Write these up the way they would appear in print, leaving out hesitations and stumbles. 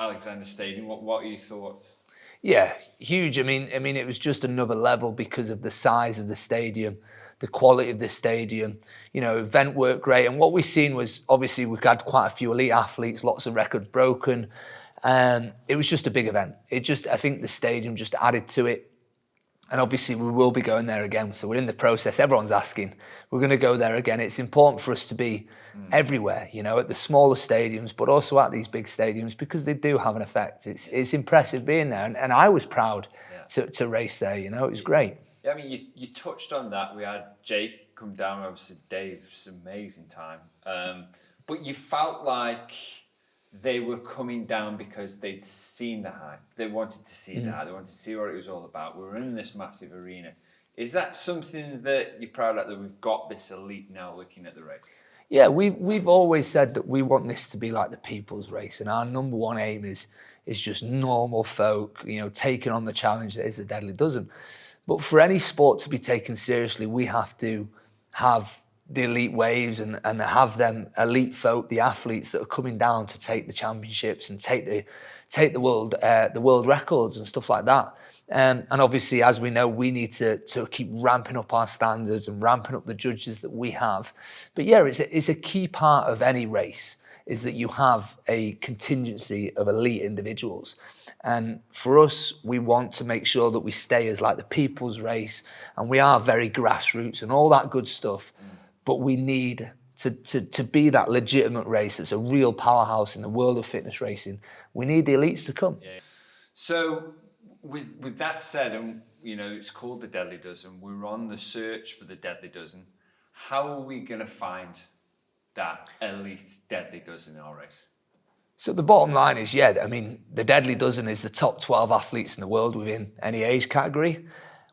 Alexander Stadium. What are your thoughts? Yeah, huge. I mean, it was just another level because of the size of the stadium, the quality of the stadium. You know, event worked great. And what we've seen was, obviously, we've had quite a few elite athletes, lots of records broken. It was just a big event. I think the stadium just added to it. And obviously we will be going there again. So we're in the process. Everyone's asking. We're going to go there again. It's important for us to be everywhere, you know, at the smaller stadiums, but also at these big stadiums, because they do have an effect. It's impressive being there. And I was proud to race there, you know, it was great. Yeah, I mean, you touched on that. We had Jake come down, obviously Dave's amazing time. But you felt like they were coming down because they'd seen the hype. They wanted to see that. They wanted to see what it was all about. We were in this massive arena. Is that something that you're proud of, that we've got this elite now looking at the race? Yeah, we've always said that we want this to be like the people's race, and our number one aim is just normal folk, you know, taking on the challenge that is the Deadly Dozen. But for any sport to be taken seriously, we have to have the elite waves and have them elite folk, the athletes that are coming down to take the championships and take the world records and stuff like that. And obviously, as we know, we need to keep ramping up our standards and ramping up the judges that we have. But yeah, it's a key part of any race, is that you have a contingency of elite individuals. And for us, we want to make sure that we stay as like the people's race, and we are very grassroots and all that good stuff. But we need to be that legitimate race that's a real powerhouse in the world of fitness racing. We need the elites to come. Yeah. So with that said, and you know, it's called the Deadly Dozen. We're on the search for the Deadly Dozen. How are we going to find that elite Deadly Dozen in our race? So the bottom line is, yeah, I mean, the Deadly Dozen is the top 12 athletes in the world within any age category.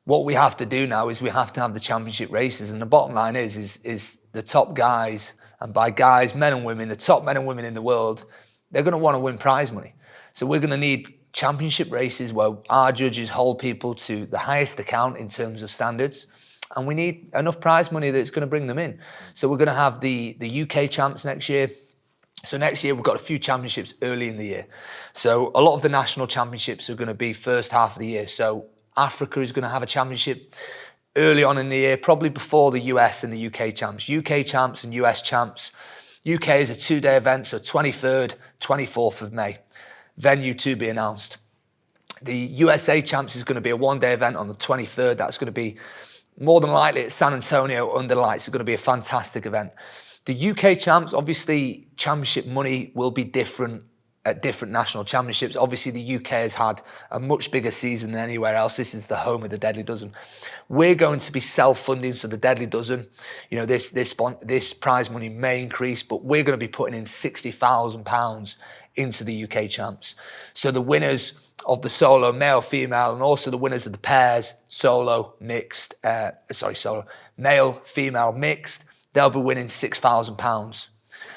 What we have to do now is we have to have the championship races, and the bottom line is the top guys, and by guys, men and women, the top men and women in the world, they're going to want to win prize money. So we're going to need championship races where our judges hold people to the highest account in terms of standards, and we need enough prize money that's going to bring them in. So we're going to have the UK champs next year. So next year we've got a few championships early in the year. So a lot of the national championships are going to be first half of the year. So Africa is going to have a championship early on in the year, probably before the US and the UK champs. UK champs and US champs. UK is a 2-day event, so 23rd, 24th of May. Venue to be announced. The USA champs is going to be a 1-day event on the 23rd. That's going to be more than likely at San Antonio under lights. It's going to be a fantastic event. The UK champs, obviously, championship money will be different at different national championships. Obviously, the UK has had a much bigger season than anywhere else. This is the home of the Deadly Dozen. We're going to be self-funding, so the Deadly Dozen, you know, this prize money may increase, but we're going to be putting in £60,000 into the UK champs. So the winners of the solo, male, female, and also the winners of the pairs, solo, mixed, male, female, mixed, they'll be winning £6,000.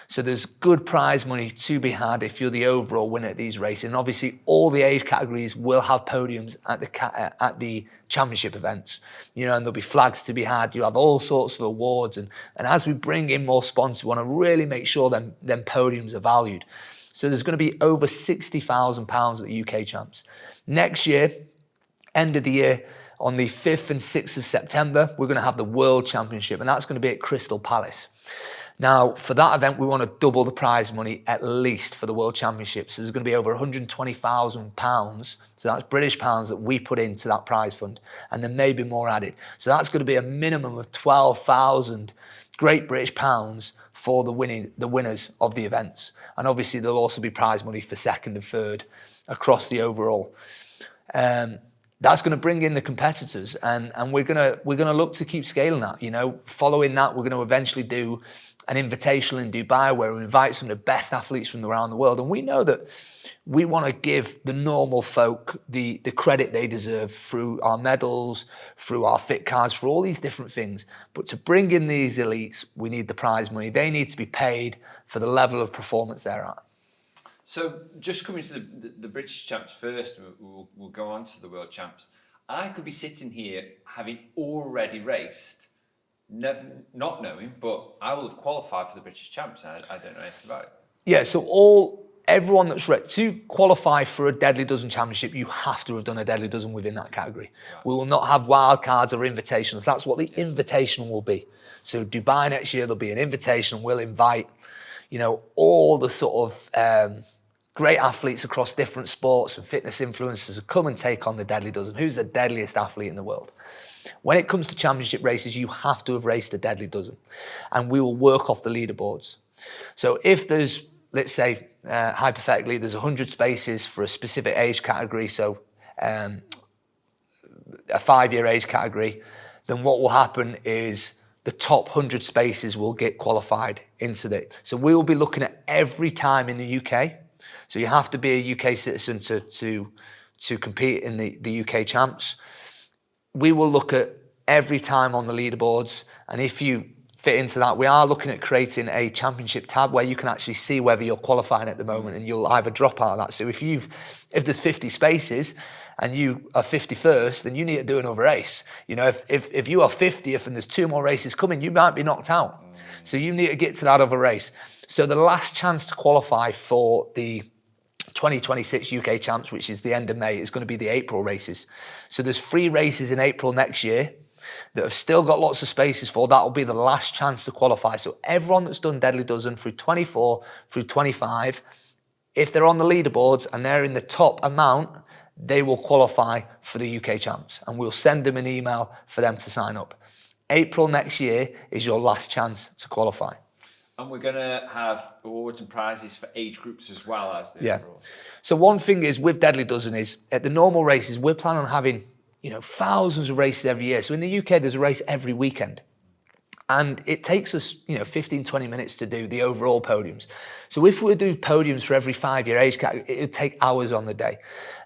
So there's good prize money to be had if you're the overall winner at these races. And obviously, all the age categories will have podiums at the championship events. You know, and there'll be flags to be had. You'll have all sorts of awards. And as we bring in more sponsors, we want to really make sure them podiums are valued. So there's going to be over £60,000 at the UK champs. Next year, end of the year, on the 5th and 6th of September, we're going to have the World Championship, and that's going to be at Crystal Palace. Now, for that event, we want to double the prize money at least for the World Championship. So there's going to be over £120,000. So that's British pounds that we put into that prize fund, and there may be more added. So that's going to be a minimum of 12,000 Great British pounds for the winners of the events. And obviously, there'll also be prize money for second and third across the overall. That's going to bring in the competitors, and we're gonna look to keep scaling that. You know, following that, we're going to eventually do an invitational in Dubai where we invite some of the best athletes from around the world. And we know that we want to give the normal folk the credit they deserve through our medals, through our fit cards, for all these different things. But to bring in these elites, we need the prize money. They need to be paid for the level of performance they're at. So just coming to the British champs first, we'll go on to the world champs. I could be sitting here having already raced, not knowing, but I will have qualified for the British champs. I don't know anything about it. Yeah, so all everyone that's to qualify for a Deadly Dozen Championship, you have to have done a Deadly Dozen within that category. Right. We will not have wildcards or invitationals. That's what the invitational will be. So Dubai next year, there'll be an invitation. We'll invite, all the sort of great athletes across different sports and fitness influencers to come and take on the Deadly Dozen. Who's the deadliest athlete in the world? When it comes to championship races, you have to have raced a Deadly Dozen, and we will work off the leaderboards. So if there's, let's say, hypothetically, there's 100 spaces for a specific age category, so a 5-year age category, then what will happen is the top 100 spaces will get qualified into the. So we will be looking at every time in the UK. So you have to be a UK citizen to compete in the UK champs. We will look at every time on the leaderboards, and if you fit into that, we are looking at creating a championship tab where you can actually see whether you're qualifying at the moment, and you'll either drop out of that. So if there's 50 spaces and you are 51st, then you need to do another race. If you are 50th and there's 2 more races coming, you might be knocked out. So you need to get to that other race. So the last chance to qualify for the 2026 UK Champs, which is the end of May, is going to be the April races. So there's 3 races in April next year that have still got lots of spaces for. That'll be the last chance to qualify. So everyone that's done Deadly Dozen through 24, through 25, if they're on the leaderboards and they're in the top amount, they will qualify for the UK Champs, and we'll send them an email for them to sign up. April next year is your last chance to qualify. And we're going to have awards and prizes for age groups as well as the overall. So one thing is with Deadly Dozen is at the normal races, we're planning on having thousands of races every year. So in the UK, there's a race every weekend. And it takes us, 15, 20 minutes to do the overall podiums. So if we do podiums for every 5-year age category, it would take hours on the day.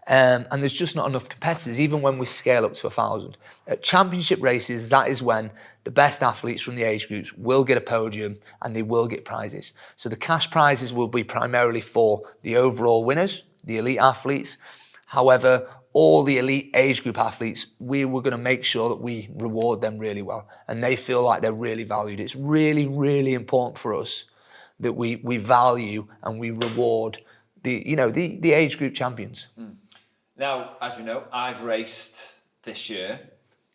And there's just not enough competitors, even when we scale up to 1,000. At championship races, that is when the best athletes from the age groups will get a podium and they will get prizes. So the cash prizes will be primarily for the overall winners, the elite athletes. However, all the elite age group athletes, we were going to make sure that we reward them really well and they feel like they're really valued. It's really, really important for us that we value and we reward the age group champions. Now, as we know, I've raced this year.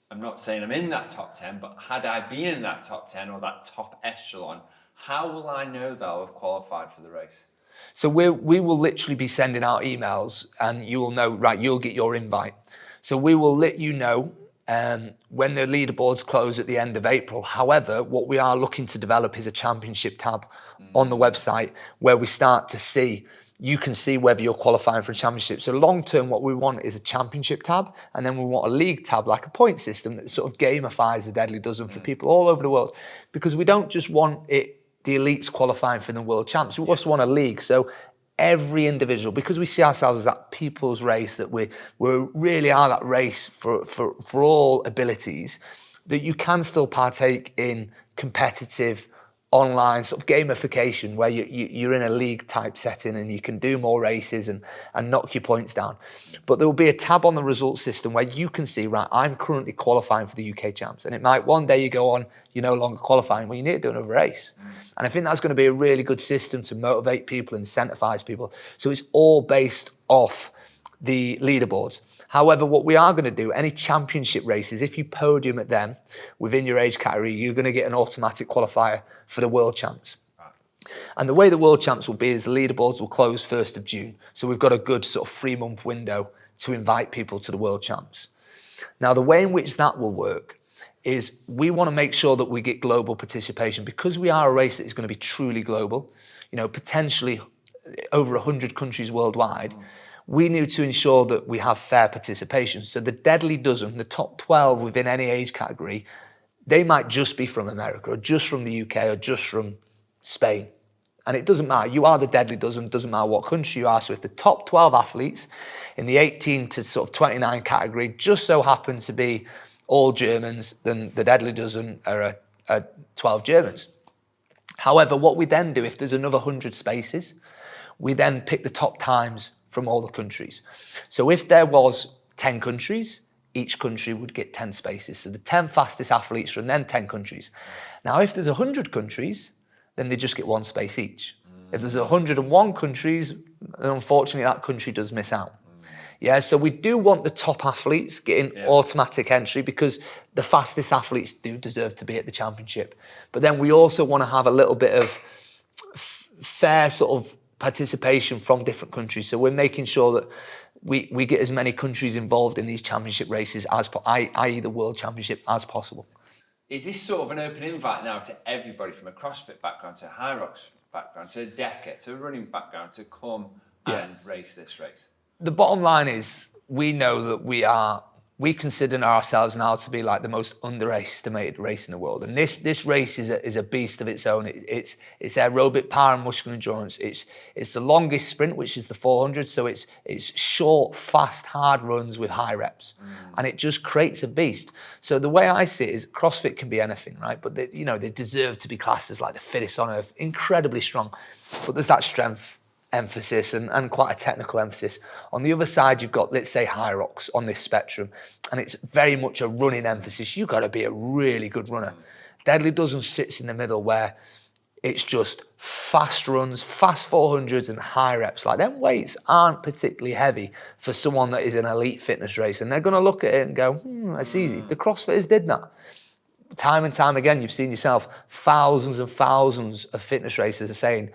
I'm not saying I'm in that top 10, but had I been in that top 10 or that top echelon, how will I know that I'll have qualified for the race? So we will literally be sending out emails and you will know, right, you'll get your invite. So we will let you know when the leaderboards close at the end of April. However, what we are looking to develop is a championship tab on the website where we start to see, you can see whether you're qualifying for a championship. So long term, what we want is a championship tab, and then we want a league tab, like a point system that sort of gamifies the Deadly Dozen for people all over the world. Because we don't just want the elites qualifying for the world champs. We also want a league. So every individual, because we see ourselves as that people's race, that we really are that race for all abilities, that you can still partake in competitive online sort of gamification where you're in a league type setting and you can do more races and knock your points down. But there will be a tab on the results system where you can see, right, I'm currently qualifying for the UK champs. And it might one day you go on, you're no longer qualifying, well, you need to do another race. And I think that's going to be a really good system to motivate people, incentivize people. So it's all based off the leaderboards. However, what we are going to do, any championship races, if you podium at them within your age category, you're going to get an automatic qualifier for the world champs. And the way the world champs will be is the leaderboards will close 1st of June. So we've got a good sort of 3-month window to invite people to the world champs. Now, the way in which that will work is we want to make sure that we get global participation because we are a race that is going to be truly global, potentially over 100 countries worldwide. We need to ensure that we have fair participation. So the Deadly Dozen, the top 12 within any age category, they might just be from America or just from the UK or just from Spain. And it doesn't matter. You are the Deadly Dozen, doesn't matter what country you are. So if the top 12 athletes in the 18 to sort of 29 category just so happen to be all Germans, then the Deadly Dozen are 12 Germans. However, what we then do, if there's another 100 spaces, we then pick the top times from all the countries. So if there was 10 countries, each country would get 10 spaces. So the 10 fastest athletes from then 10 countries. Now, if there's 100 countries, then they just get 1 space each. If there's 101 countries, then unfortunately that country does miss out. Yeah, so we do want the top athletes getting automatic entry because the fastest athletes do deserve to be at the championship. But then we also want to have a little bit of fair sort of participation from different countries. So we're making sure that we get as many countries involved in these championship races as, i.e. the World Championship, as possible. Is this sort of an open invite now to everybody from a CrossFit background, to a Hyrox background, to a DECA, to a running background to come and race this race? The bottom line is we know that we consider ourselves now to be like the most underestimated race in the world. And this race is a beast of its own. It's aerobic power and muscular endurance. It's the longest sprint, which is the 400. So it's short, fast, hard runs with high reps. And it just creates a beast. So the way I see it is CrossFit can be anything, right? But they deserve to be classed as like the fittest on earth, incredibly strong. But there's that strength emphasis and quite a technical emphasis. On the other side, you've got, let's say, Hyrox on this spectrum, and it's very much a running emphasis. You've got to be a really good runner. Deadly Dozen sits in the middle where it's just fast runs, fast 400s and high reps. Like, them weights aren't particularly heavy for someone that is an elite fitness race, and they're going to look at it and go, that's easy. The CrossFitters did that. Time and time again, you've seen yourself, thousands and thousands of fitness racers are saying,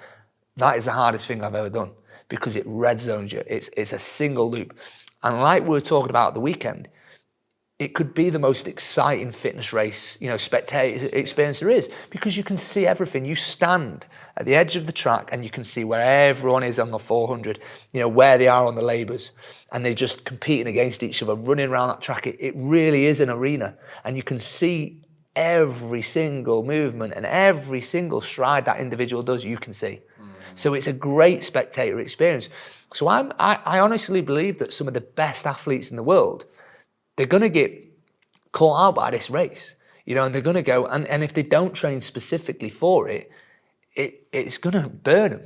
that is the hardest thing I've ever done because it red zones you. It's a single loop. And like we were talking about at the weekend, it could be the most exciting fitness race, spectator experience there is because you can see everything. You stand at the edge of the track and you can see where everyone is on the 400, where they are on the labours, and they're just competing against each other, running around that track. It really is an arena, and you can see every single movement and every single stride that individual does, you can see. So it's a great spectator experience. So I honestly believe that some of the best athletes in the world, they're going to get caught out by this race, and they're going to go, and if they don't train specifically for it, it's going to burn them.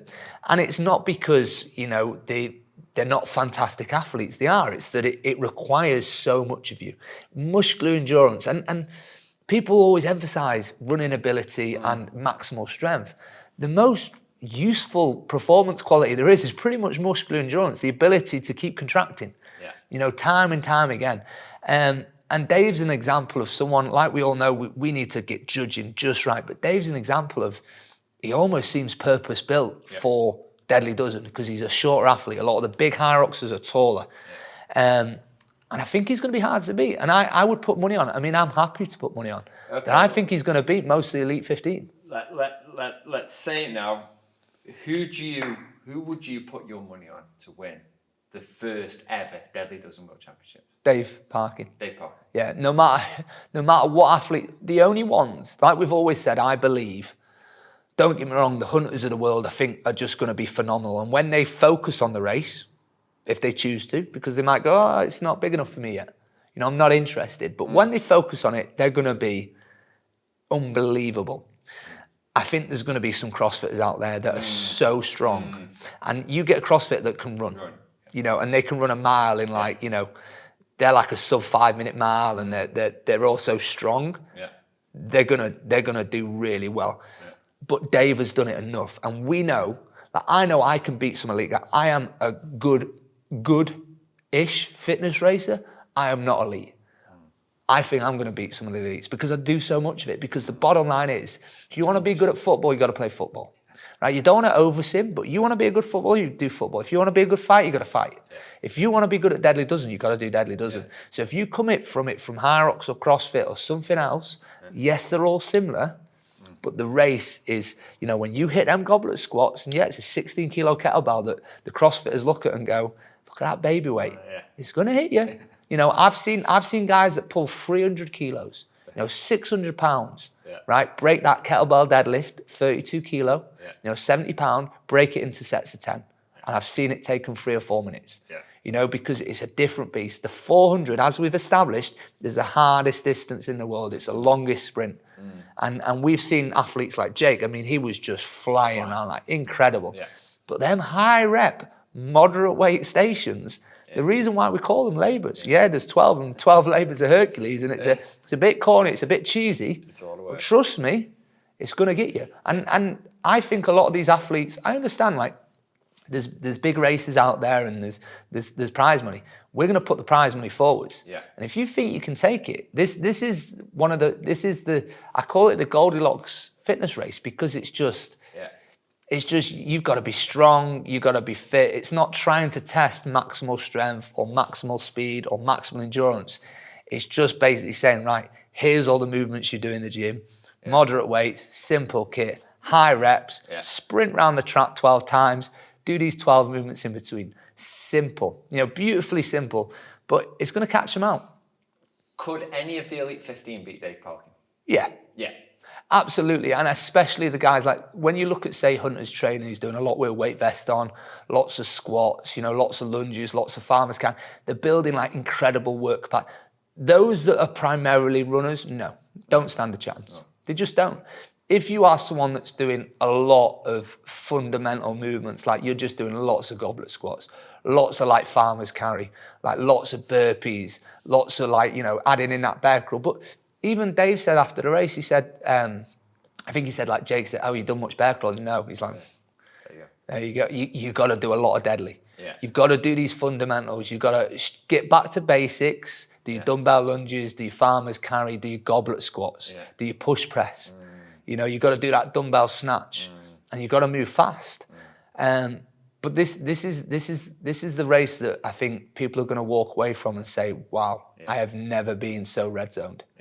And it's not because, they're not fantastic athletes. They are. It's that it requires so much of you. Muscular endurance. And people always emphasize running ability and maximal strength. The most useful performance quality there is pretty much muscular endurance, the ability to keep contracting, time and time again. And Dave's an example of someone, like we all know, we need to get judging just right, but Dave's an example of, he almost seems purpose-built for Deadly Dozen because he's a shorter athlete. A lot of the big Hyroxers are taller. And I think he's going to be hard to beat. And I would put money on it. I mean, I'm happy to put money on. Okay. I think he's going to beat most of the Elite 15. Let's say it now. Who would you put your money on to win the first ever Deadly Dozen World Championships? Dave Parkin. Dave Parkin. Yeah, no matter what athlete, the only ones, like we've always said, I believe, don't get me wrong, the hunters of the world, I think, are just going to be phenomenal. And when they focus on the race, if they choose to, because they might go, it's not big enough for me yet. I'm not interested. But when they focus on it, they're going to be unbelievable. I think there's going to be some CrossFitters out there that are so strong. And you get a CrossFit that can run, and they can run a mile in they're like a sub 5 minute mile, and they're also strong. Yeah. They're gonna do really well. Yeah. But Dave has done it enough. And we know that I can beat some elite guy. I am a good-ish fitness racer. I am not elite. I think I'm going to beat some of the elites because I do so much of it. Because the bottom line is, if you want to be good at football, you got to play football, right? You don't want to oversim, but you want to be a good footballer, you do football. If you want to be a good fighter, you got to fight. Yeah. If you want to be good at Deadly Dozen, you got to do Deadly Dozen. Yeah. So if you come from Hyrox or CrossFit or something else, yes, they're all similar, but the race is, when you hit them goblet squats, and it's a 16 kilo kettlebell that the CrossFitters look at and go, look at that baby weight. It's going to hit you. I've seen guys that pull 300 kilos, 600 pounds, right? Break that kettlebell deadlift, 32 kilo, 70 pound, break it into sets of 10. And I've seen it take them 3 or 4 minutes, because it's a different beast. The 400, as we've established, is the hardest distance in the world. It's the longest sprint. And we've seen athletes like Jake. I mean, he was just flying around, like incredible. Yeah. But them high rep, moderate weight stations, the reason why we call them labours, there's 12 labours of Hercules, and it's a bit corny, it's a bit cheesy, but trust me, it's going to get you. And I think a lot of these athletes, I understand, like, there's big races out there and there's prize money. We're going to put the prize money forwards. Yeah. And if you think you can take it, this is I call it the Goldilocks fitness race, because it's just you've got to be strong, you've got to be fit. It's not trying to test maximal strength or maximal speed or maximal endurance. It's just basically saying, right, here's all the movements you do in the gym, moderate weights, simple kit, high reps, sprint around the track 12 times, do these 12 movements in between. Simple, beautifully simple, but it's going to catch them out. Could any of the Elite 15 beat Dave Parkin? Yeah. Yeah. Absolutely, and especially the guys, like, when you look at, say, Hunter's training, he's doing a lot with a weight vest on, lots of squats, lots of lunges, lots of farmer's carry. They're building like incredible work. Those that are primarily runners, no, don't stand a chance. No. They just don't. If you are someone that's doing a lot of fundamental movements, like you're just doing lots of goblet squats, lots of like farmer's carry, like lots of burpees, lots of like, adding in that bear crawl. But even Dave said after the race, he said, I think he said, like, Jake said, oh, you done much bear crawling? No. He's like, there you go. You got to do a lot of deadly. Yeah. You've got to do these fundamentals. You've got to get back to basics. Do your dumbbell lunges, do your farmer's carry, do your goblet squats, do your push press. You've got to do that dumbbell snatch, and you've got to move fast. But this is the race that I think people are going to walk away from and say, wow, I have never been so red zoned.